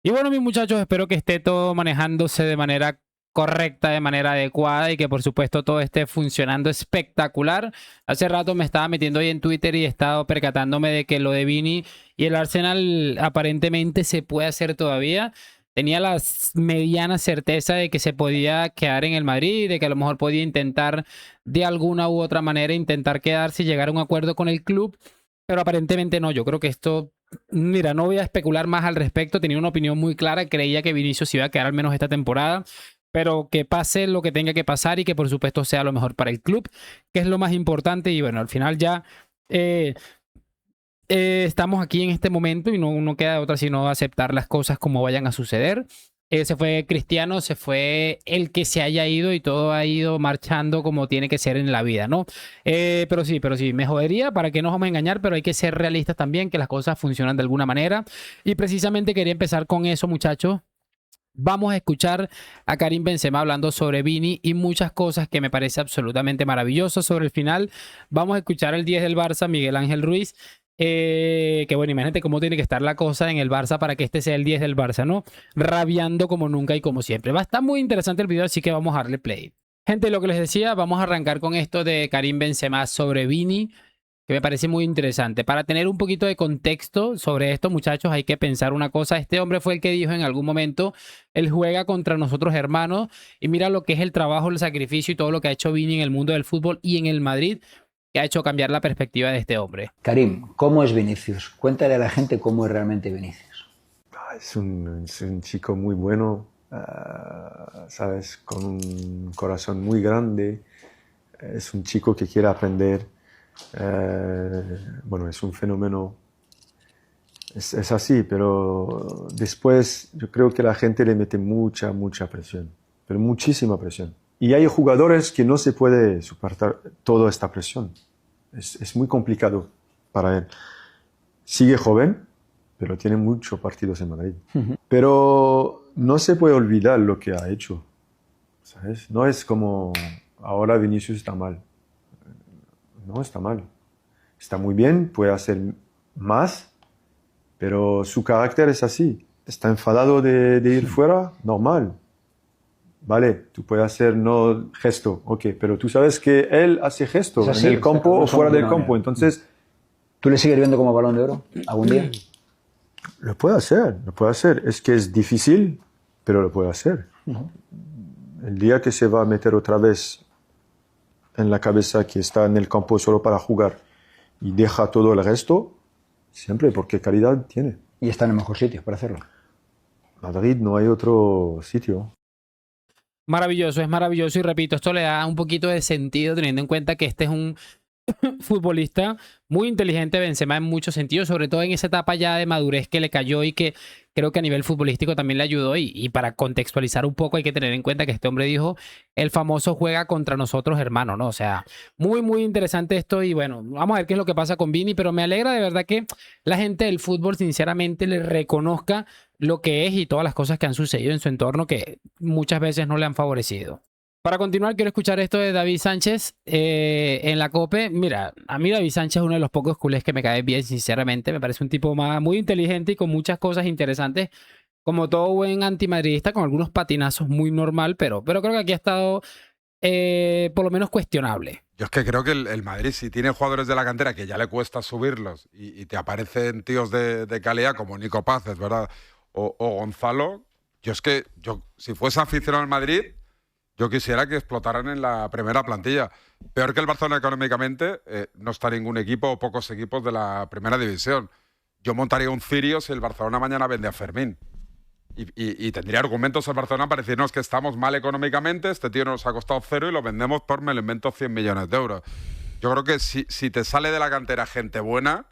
Y bueno, mis muchachos, espero que esté todo manejándose de manera correcta, de manera adecuada y que por supuesto todo esté funcionando espectacular. Hace rato me estaba metiendo ahí en Twitter y he estado percatándome de que lo de Vini y el Arsenal aparentemente se puede hacer todavía. Tenía la mediana certeza de que se podía quedar en el Madrid, de que a lo mejor podía intentar de alguna u otra manera intentar quedarse y llegar a un acuerdo con el club, pero aparentemente no. Yo creo que esto, mira, no voy a especular más al respecto. Tenía una opinión muy clara. Creía que Vinicius iba a quedar al menos esta temporada. Pero que pase lo que tenga que pasar y que por supuesto sea lo mejor para el club, que es lo más importante. Y bueno, al final ya eh, estamos aquí en este momento y no queda otra sino aceptar las cosas como vayan a suceder. Se fue Cristiano, se fue el que se haya ido y todo ha ido marchando como tiene que ser en la vida, ¿no? Pero sí, me jodería, para que no nos vamos a engañar, pero hay que ser realistas también, que las cosas funcionan de alguna manera. Y precisamente quería empezar con eso, muchachos. Vamos a escuchar a Karim Benzema hablando sobre Vini y muchas cosas que me parece absolutamente maravilloso sobre el final. Vamos a escuchar el 10 del Barça, Miguel Ángel Ruiz. Que bueno, imagínate cómo tiene que estar la cosa en el Barça para que este sea el 10 del Barça, ¿no? Rabiando como nunca y como siempre. Va a estar muy interesante el video, así que vamos a darle play. Gente, lo que les decía, vamos a arrancar con esto de Karim Benzema sobre Vini, que me parece muy interesante. Para tener un poquito de contexto sobre esto, muchachos, hay que pensar una cosa. Este hombre fue el que dijo en algún momento, él juega contra nosotros hermanos, y mira lo que es el trabajo, el sacrificio y todo lo que ha hecho Vini en el mundo del fútbol y en el Madrid, que ha hecho cambiar la perspectiva de este hombre. Karim, ¿cómo es Vinicius? Cuéntale a la gente cómo es realmente Vinicius. Es un chico muy bueno, ¿sabes? Con un corazón muy grande. Es un chico que quiere aprender. Bueno, es un fenómeno. Es así, pero después yo creo que la gente le mete mucha presión, pero muchísima presión. Y hay jugadores que no se puede soportar toda esta presión. Es muy complicado para él. Sigue joven, pero tiene muchos partidos en Madrid. Pero no se puede olvidar lo que ha hecho, ¿sabes? No es como ahora Vinicius está mal. No está mal. Está muy bien, puede hacer más, pero su carácter es así. Está enfadado de ir fuera, normal. Vale, tú puedes hacer no gesto, ok, pero tú sabes que él hace gesto así, en el campo o fuera del campo, entonces... ¿Tú le sigues viendo como Balón de Oro algún día? Lo puede hacer, lo puede hacer. Es que es difícil, pero lo puede hacer. El día que se va a meter otra vez en la cabeza que está en el campo solo para jugar y deja todo el resto, siempre, porque calidad tiene. Y está en el mejor sitio para hacerlo. Madrid, no hay otro sitio. Maravilloso, es maravilloso y repito, esto le da un poquito de sentido teniendo en cuenta que este es un futbolista muy inteligente, Benzema en muchos sentidos, sobre todo en esa etapa ya de madurez que le cayó y que creo que a nivel futbolístico también le ayudó. Y para contextualizar un poco hay que tener en cuenta que este hombre dijo el famoso juega contra nosotros hermanos, ¿no? O sea, muy interesante esto y bueno, vamos a ver qué es lo que pasa con Vini, pero me alegra de verdad que la gente del fútbol sinceramente le reconozca lo que es y todas las cosas que han sucedido en su entorno que muchas veces no le han favorecido. Para continuar, quiero escuchar esto de David Sánchez en la COPE. Mira, a mí David Sánchez es uno de los pocos culés que me cae bien, sinceramente. Me parece un tipo muy inteligente y con muchas cosas interesantes, como todo buen antimadridista, con algunos patinazos muy normal, pero creo que aquí ha estado por lo menos cuestionable. Yo es que creo que el Madrid, si tiene jugadores de la cantera que ya le cuesta subirlos y te aparecen tíos de calidad como Nico Paz, es verdad, o Gonzalo, si fuese aficionado al Madrid, yo quisiera que explotaran en la primera plantilla. Peor que el Barcelona económicamente, no está ningún equipo o pocos equipos de la primera división. Yo montaría un cirio si el Barcelona mañana vende a Fermín. Y tendría argumentos el Barcelona para decirnos que estamos mal económicamente, este tío nos ha costado 0 y lo vendemos por, me lo invento, 100 millones de euros. Yo creo que si te sale de la cantera gente buena,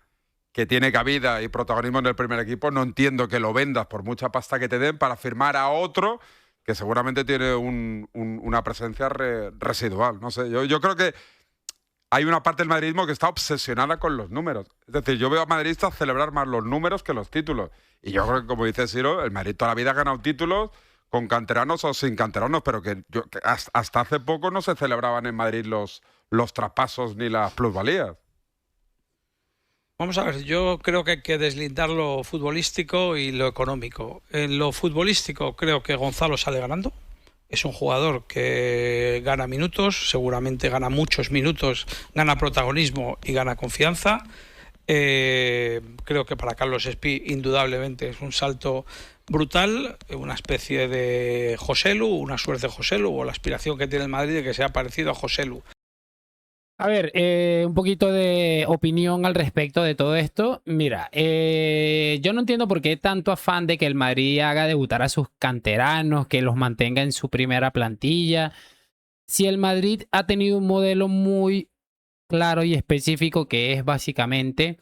que tiene cabida y protagonismo en el primer equipo, no entiendo que lo vendas por mucha pasta que te den para firmar a otro que seguramente tiene una presencia residual. No sé, yo creo que hay una parte del madridismo que está obsesionada con los números. Es decir, yo veo a madridistas celebrar más los números que los títulos. Y yo creo que, como dice Siro, el Madrid toda la vida ha ganado títulos con canteranos o sin canteranos, pero que hasta hace poco no se celebraban en Madrid los traspasos ni las plusvalías. Vamos a ver, yo creo que hay que deslindar lo futbolístico y lo económico. En lo futbolístico creo que Gonzalo sale ganando. Es un jugador que gana minutos, seguramente gana muchos minutos, gana protagonismo y gana confianza. Creo que para Carlos Espí indudablemente es un salto brutal, una especie de Joselu, una suerte de Joselu, o la aspiración que tiene el Madrid de que sea parecido a Joselu. A ver, un poquito de opinión al respecto de todo esto. Mira, yo no entiendo por qué tanto afán de que el Madrid haga debutar a sus canteranos, que los mantenga en su primera plantilla. Si el Madrid ha tenido un modelo muy claro y específico que es básicamente,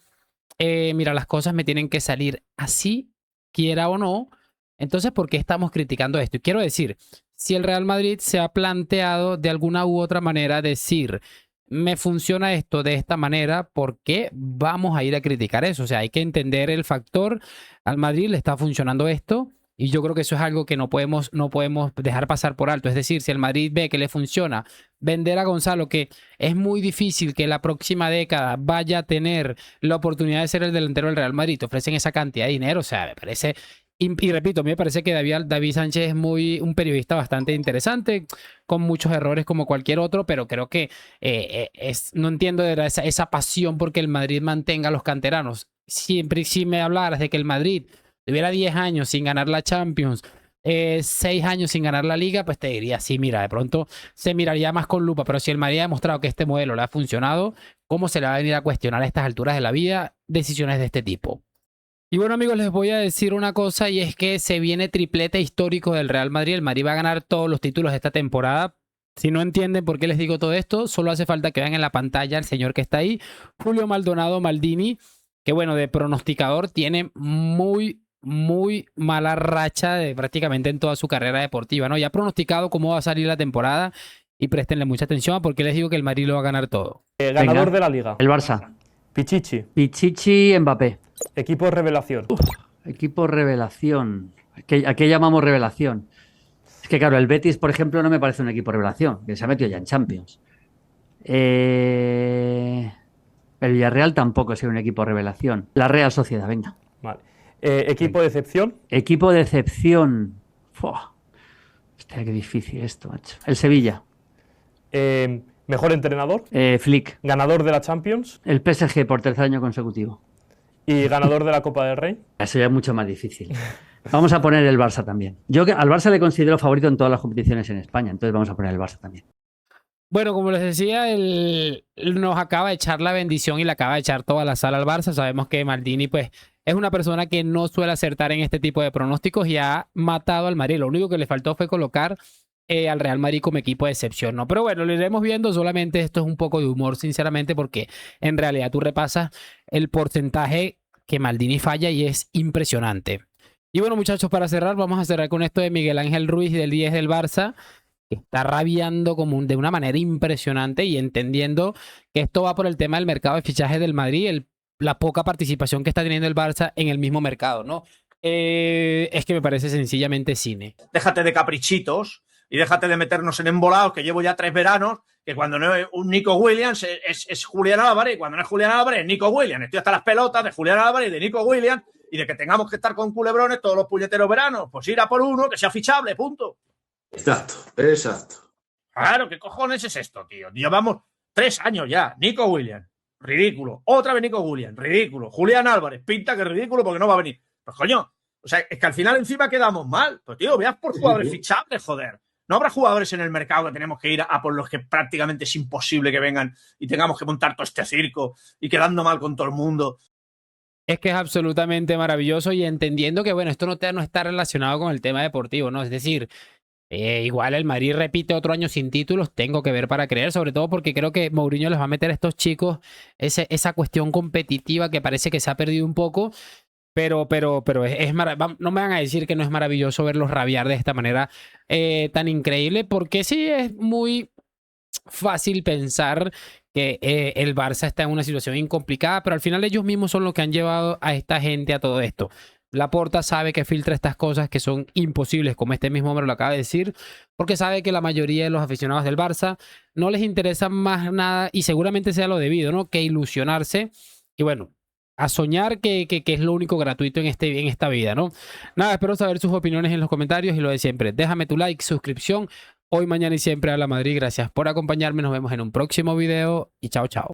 mira, las cosas me tienen que salir así, quiera o no. Entonces, ¿por qué estamos criticando esto? Y quiero decir, si el Real Madrid se ha planteado de alguna u otra manera decir, me funciona esto de esta manera, ¿por qué vamos a ir a criticar eso? O sea, hay que entender el factor. Al Madrid le está funcionando esto y yo creo que eso es algo que no podemos dejar pasar por alto. Es decir, si el Madrid ve que le funciona vender a Gonzalo, que es muy difícil que la próxima década vaya a tener la oportunidad de ser el delantero del Real Madrid, te ofrecen esa cantidad de dinero, o sea, me parece... Y repito, a mí me parece que David Sánchez es un periodista bastante interesante, con muchos errores como cualquier otro, pero creo que no entiendo de verdad esa pasión porque el Madrid mantenga a los canteranos. Siempre si me hablaras de que el Madrid tuviera 10 años sin ganar la Champions, 6 años sin ganar la Liga, pues te diría, sí, mira, de pronto se miraría más con lupa, pero si el Madrid ha demostrado que este modelo le ha funcionado, ¿cómo se le va a venir a cuestionar a estas alturas de la vida decisiones de este tipo? Y bueno, amigos, les voy a decir una cosa, y es que se viene triplete histórico del Real Madrid. El Madrid va a ganar todos los títulos de esta temporada. Si no entienden por qué les digo todo esto, solo hace falta que vean en la pantalla al señor que está ahí, Julio Maldonado Maldini, que bueno, de pronosticador tiene muy mala racha prácticamente en toda su carrera deportiva, ¿no? Ya ha pronosticado cómo va a salir la temporada y préstenle mucha atención porque les digo que el Madrid lo va a ganar todo. Ganador de la Liga. El Barça. Pichichi. Pichichi, Mbappé. Equipo revelación. Equipo revelación. ¿A qué llamamos revelación? Es que claro, el Betis, por ejemplo, no me parece un equipo revelación, que se ha metido ya en Champions. El Villarreal tampoco es un equipo revelación. La Real Sociedad, venga. Vale. Equipo de excepción. Equipo de excepción. Fua. Hostia, qué difícil esto, macho. El Sevilla. Mejor entrenador. Flick. Ganador de la Champions. El PSG por tercer año consecutivo. Y ganador de la Copa del Rey. Eso ya es mucho más difícil. Vamos a poner el Barça también. Yo al Barça le considero favorito en todas las competiciones en España, entonces vamos a poner el Barça también. Bueno, como les decía, él nos acaba de echar la bendición y le acaba de echar toda la sala al Barça. Sabemos que Maldini, pues, es una persona que no suele acertar en este tipo de pronósticos y ha matado al Madrid. Lo único que le faltó fue colocar al Real Madrid como equipo de excepción, ¿no? Pero bueno, lo iremos viendo. Solamente esto es un poco de humor, sinceramente, porque en realidad tú repasas el porcentaje que Maldini falla y es impresionante. Y bueno, muchachos, para cerrar, vamos a cerrar con esto de Miguel Ángel Ruiz del 10 del Barça, que está rabiando de una manera impresionante y entendiendo que esto va por el tema del mercado de fichajes del Madrid, la poca participación que está teniendo el Barça en el mismo mercado, ¿no? Es que me parece sencillamente cine. Déjate de caprichitos y déjate de meternos en embolados, que llevo ya 3 veranos, que cuando no es un Nico Williams es Julián Álvarez, y cuando no es Julián Álvarez es Nico Williams. Estoy hasta las pelotas de Julián Álvarez y de Nico Williams, y de que tengamos que estar con culebrones todos los puñeteros veranos. Pues ir a por uno que sea fichable, punto. Exacto. Claro, ¿qué cojones es esto, tío? Llevamos 3 años ya. Nico Williams, ridículo. Otra vez Nico Williams, ridículo. Julián Álvarez, pinta que es ridículo porque no va a venir. Pues coño, o sea, es que al final encima quedamos mal. Pues tío, veas por jugadores fichables, joder. No habrá jugadores en el mercado que tenemos que ir a por los que prácticamente es imposible que vengan y tengamos que montar todo este circo y quedando mal con todo el mundo. Es que es absolutamente maravilloso y entendiendo que, bueno, esto no está relacionado con el tema deportivo, ¿no? Es decir, igual el Madrid repite otro año sin títulos, tengo que ver para creer, sobre todo porque creo que Mourinho les va a meter a estos chicos esa cuestión competitiva que parece que se ha perdido un poco. Pero no me van a decir que no es maravilloso verlos rabiar de esta manera tan increíble, porque sí es muy fácil pensar que el Barça está en una situación incomplicada, pero al final ellos mismos son los que han llevado a esta gente a todo esto. Laporta sabe que filtra estas cosas que son imposibles, como este mismo hombre lo acaba de decir, porque sabe que la mayoría de los aficionados del Barça no les interesa más nada, y seguramente sea lo debido, ¿no? Que ilusionarse. Y bueno, a soñar que es lo único gratuito en esta vida, ¿no? Nada, espero saber sus opiniones en los comentarios y lo de siempre. Déjame tu like, suscripción. Hoy, mañana y siempre a la Madrid. Gracias por acompañarme. Nos vemos en un próximo video y chao, chao.